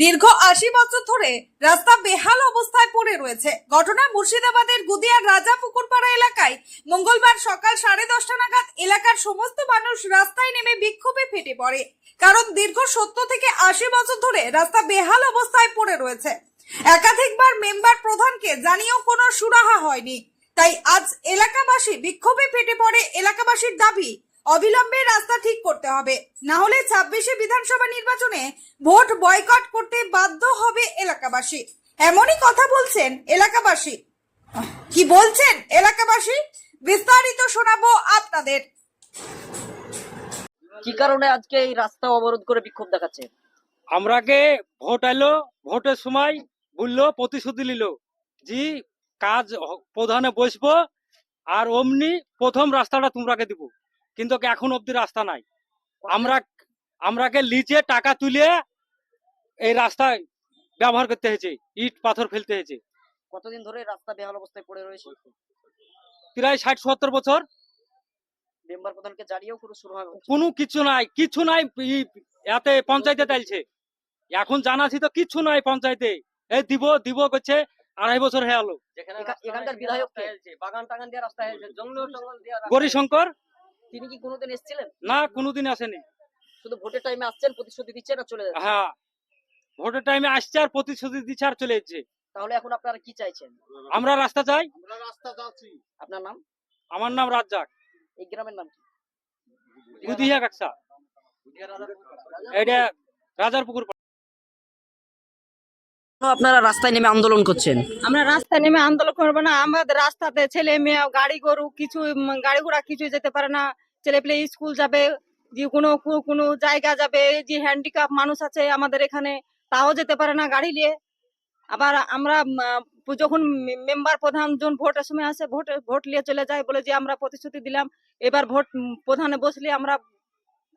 দীর্ঘ ৮০ বছর ধরে রাস্তা বেহাল অবস্থায় পড়ে রয়েছে। ঘটনা মুর্শিদাবাদের গুদিয়ার রাজাপুকুরপাড়া এলাকায় মঙ্গলবার সকাল 10:30 নাগাদ এলাকার সমস্ত মানুষ রাস্তায় নেমে বিক্ষোভে ফেটে পড়ে। কারণ দীর্ঘ 70 থেকে ৮০ বছর ধরে রাস্তা বেহাল অবস্থায় পড়ে রয়েছে। একাধিকবার মেম্বার প্রধানকে জানিয়েও কোনো সুরাহা হয়নি। তাই আজ এলাকাবাসী বিক্ষোভে ফেটে পড়ে। এলাকাবাসীর দাবি, অবিলম্বে রাস্তা ঠিক করতে হবে, না হলে 26শে বিধানসভা নির্বাচনে ভোট বয়কট করতে বাধ্য হবে এলাকাবাসী। এমনই কথা বলছেন এলাকাবাসী। কি বলছেন এলাকাবাসী বিস্তারিত শোনাবো আপনাদের। কি কারণে আজকে এই রাস্তা অবরোধ করে বিক্ষোভ দেখাচ্ছে? আমরাকে ভোট এলো, ভোটের সময় বললো, প্রতিশ্রুতি নিল যে কাজ প্রধানে বসবো আর অমনি প্রথম রাস্তাটা তোমরাকে দিব, কিন্তু এখন অব্দি রাস্তা নাই। আমরাকে লিজে টাকা তুলে এই রাস্তায় ব্যবহার করতে হয়েছে, ইট পাথর ফেলতে হয়েছে। কতদিন ধরে রাস্তা বেহাল অবস্থায় পড়ে রয়েছে? প্রায় 60-70 বছর। মেম্বার প্রধানকে জানিয়েও কোনো শুরু হয়? কোনো কিছু নাই। এতে পঞ্চায়েতে চাইছে, এখন জানাছি তো কিছু নাই পঞ্চায়েতে। এই দিব করছে, 2.5 বছর হয়ে গেল। এখানকার বিধায়ক বাগান টাগান দিয়ে রাস্তা হয়েছে, জঙ্গল দিয়ে গৌরীশঙ্কর, তিনি কি কোনোদিন এসেছিলেন? না, কোনোদিন আসেনি। শুধু ভোটের টাইমে আসছেন, প্রতিশ্রুতি দিচ্ছেন আর চলে যাচ্ছেন। হ্যাঁ, ভোটের টাইমে আসছে আর প্রতিশ্রুতি দিচ্ছে আর চলে যাচ্ছে। তাহলে এখন আপনারা কি চাইছেন? আমরা রাস্তা চাই। আপনার নাম? আমার নাম রাজ্জাক। এই গ্রামের নাম কি? গুদিয়া কাকসা, এটা রাজারপুকুর। আপনারা রাস্তায় নেমে আন্দোলন করছেন? আমরা রাস্তায় নেমে আন্দোলন করবো না। আমাদের রাস্তাতে ছেলে মেয়ে গাড়ি গরু কিছু গাড়ি ঘোড়া কিছু যেতে পারে না। ছেলে পেলে স্কুল যাবে, যে কোনো জায়গা যাবে, যে হ্যান্ডিক্যাপ মানুষ আছে আমাদের এখানে, তাও যেতে পারে না গাড়ি নিয়ে। আবার আমরা যখন মেম্বার প্রধান যখন ভোটের সময় আসে, ভোট নিয়ে চলে যায়, বলে যে আমরা প্রতিশ্রুতি দিলাম, এবার ভোট প্রধানে বসলে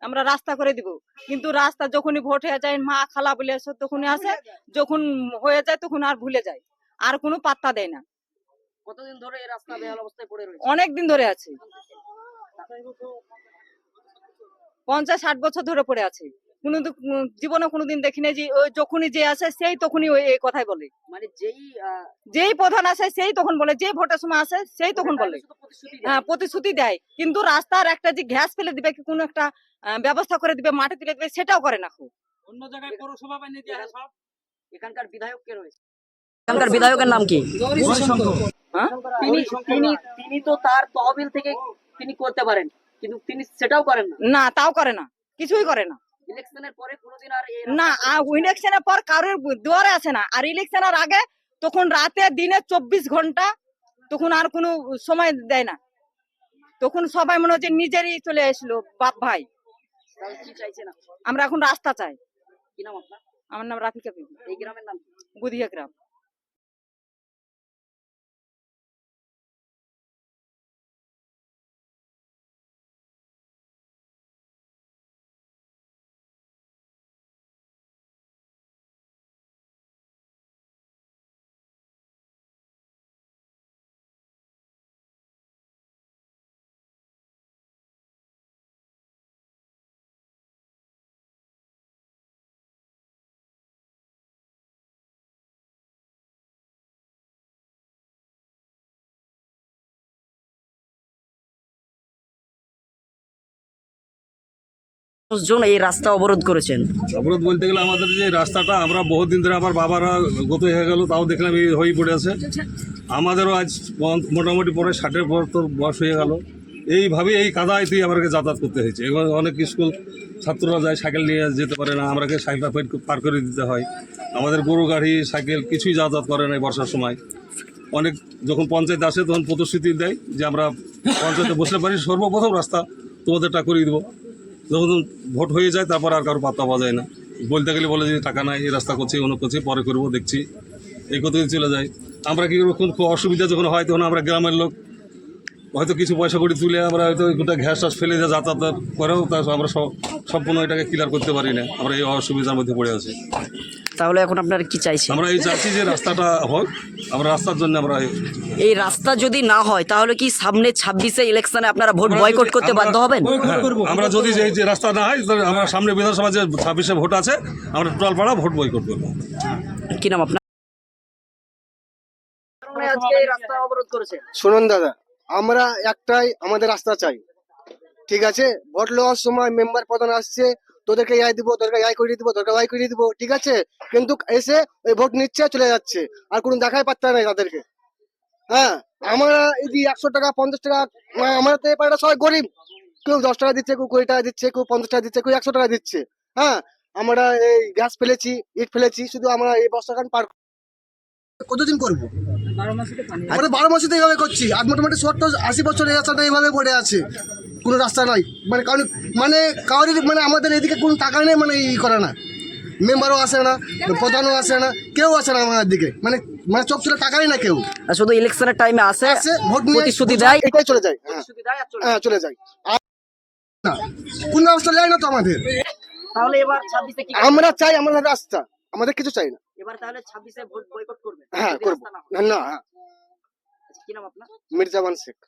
আমরা রাস্তা করে দিব। কিন্তু রাস্তা যখনই ভোট হয়ে যায়, মা খালা বলে তখনই আসে, যখন হয়ে যায় তখন আর ভুলে যায়, আর কোনো পাত্তা দেয় না। কতদিন ধরে এই রাস্তা বেহাল অবস্থায় পড়ে রয়েছে? অনেক দিন ধরে আছে, 50-60 বছর ধরে পড়ে আছে। জীবনে কোনোদিন দেখিনি যে ওই যখনই যে আসে সেই তখনই ওই এই কথাই বলে। মানে যেই প্রধান আসে সেই তখন বলে, যে ভোটের সময় আসে সেই তখন বলে। হ্যাঁ, প্রতিশ্রুতি দেয়, কিন্তু রাস্তার একটা যে ঘাস ফেলে দিবে, কি কোনো একটা ব্যবস্থা করে দিবে, মাটি তুলে দিবে, সেটাও করে না। অন্য জায়গায় পৌরসভা বানিয়ে দেওয়া হয় সব। এখানকার বিধায়ক কে রয়েছে? এখানকার বিধায়কের নাম কি? হ্যাঁ? তিনি তো তার তহবিল থেকে তিনি করতে পারেন, কিন্তু তিনি সেটাও করেন না। না, তাও করে না, কিছুই করে না। ইলেকশনের পরে কোনোদিন আর না, ইলেকশনের পর কারোর দুয়ারে আসে না। আর ইলেকশনের আগে তখন রাতে দিনে 24 ঘন্টা, তখন আর কোনো সময় দেয় না। তখন সবাই মনে হচ্ছে নিজেরই চলে আসলো বাপ ভাই। কি চাইছেন? আমরা এখন রাস্তা চাই। কি নাম আপনার? আমার নাম রাফিকা বিবি। এই গ্রামের নাম কি? গুদিয়া গ্রাম। জন এই রাস্তা অবরোধ করেছেন। অবরোধ বলতে গেলে আমাদের যে রাস্তাটা, আমরা বহুদিন ধরে, আমার বাবারা গত হয়ে গেল, তাও দেখলাম এই হয়ে পড়ে আছে। আমাদেরও আজ মোটামুটি পরে 60-এর পর তো বয়স হয়ে গেল। এইভাবেই এই কাদায়তেই আমাকে যাতায়াত করতে হয়েছে। এবং অনেক স্কুল ছাত্ররা যায়, সাইকেল নিয়ে যেতে পারে না, আমাকে সাইকেলটা পার করে দিতে হয়। আমাদের গরু গাড়ি সাইকেল কিছুই যাতায়াত করে না বর্ষার সময়। অনেক যখন পঞ্চায়েত আসে তখন প্রতিশ্রুতি দেয় যে আমরা পঞ্চায়েতে বসলে পারি, সর্বপ্রথম রাস্তা তোমাদেরটা করিয়ে দেবো। যখন ভোট হয়ে যায় তারপর আর কারো পাত্তা পাওয়া যায় না। বলতে গেলে বলে যে টাকা নাই, এই রাস্তা করছি, অন্য করছি, পরে করবো, দেখছি, এই কথাই চলে যায়। আমরা কি করবো, খুব অসুবিধা যখন হয় তখন আমরা গ্রামের লোক হয়তো কিছু পয়সা করে তুলে আমরা হয়তো গোটা ঘ্যাস টাস ফেলে দিয়ে যাতায়াত করেও তা আমরা সম্পূর্ণ এটাকে ক্লিয়ার করতে পারি না। আমরা এই অসুবিধার মধ্যে পড়ে আছি। তাহলে এখন আপনারা কি চাইছেন? আমরা এই চাচ্ছি যে রাস্তাটা হোক, আমরা রাস্তার জন্য আমরা এই রাস্তা যদি না হয় তাহলে কি সামনে 26-এ ইলেকশনে আপনারা ভোট বয়কট করতে বাধ্য হবেন? হ্যাঁ, আমরা যদি যে রাস্তা না হয় তাহলে আমরা সামনে বিধানসভা যে 26-এ ভোট আছে আমরা টোটাল পাড়া ভোট বয়কট করবো। কি নাম আপনার? আজকে এই রাস্তা অবরোধ করেছেন। শুনুন দাদা, আমরা একটাই আমাদের রাস্তা চাই, ঠিক আছে? ভোট লওয়ার সময় মেম্বার প্রধান আসছে, তোদেরকে এই দিব, তোদেরকে এই করে দিব, তোদেরকে ওই করে দিব, ঠিক আছে? কিন্তু এসে ওই ভোট নিচ্ছে চলে যাচ্ছে, আর কোনো দেখাই পাত্তা নাই তাদেরকে। হ্যাঁ, আমরা এই যে 100 টাকা 50 টাকা, আমাদের তো এই পাড়াটা সবাই গরিব, কেউ 10 টাকা দিচ্ছে, কেউ 20 টাকা দিচ্ছে, কেউ 50 টাকা দিচ্ছে, কেউ 100 টাকা দিচ্ছে। হ্যাঁ, আমরা এই গ্যাস ফেলেছি, ইট ফেলেছি, শুধু আমরা এই বর্ষাকাল পার কতদিন করবো? আমরা 12 মাসে তো এইভাবে করছি, আর মোটামুটি 70-80 বছর এই রাস্তাটা এইভাবে পড়ে আছে, কোনো রাস্তা নাই। মানে কারণ মানে কারোর মানে আমাদের এদিকে কোনো টাকা নেই, মানে ই করে না, মেম্বারও আসে না, প্রধানও আসে না, কেউ আসে না আমাদের দিকে, মানে মানে চোখ ছিল টাকাই না কেউ আর শুধু ইলেকশনের টাইমে আসে, ভোট নিয়ে প্রতিশ্রুতি দেয়, এটাই চলে যায়। হ্যাঁ হ্যাঁ, চলে যায়। আর না, কোনো ব্যবস্থা নেয় না তো আমাদের। তাহলে এবার 26-এ কি আমরা চাই আমাদের রাস্তা, আমাদের কিছু চাই না। এবার তাহলে 26-এ ভোট বয়কট করবে? হ্যাঁ, যদি করবো। রাস্তা না হয়। না, হ্যাঁ। আচ্ছা, কি নাম আপনার? মির্জামান শেখ।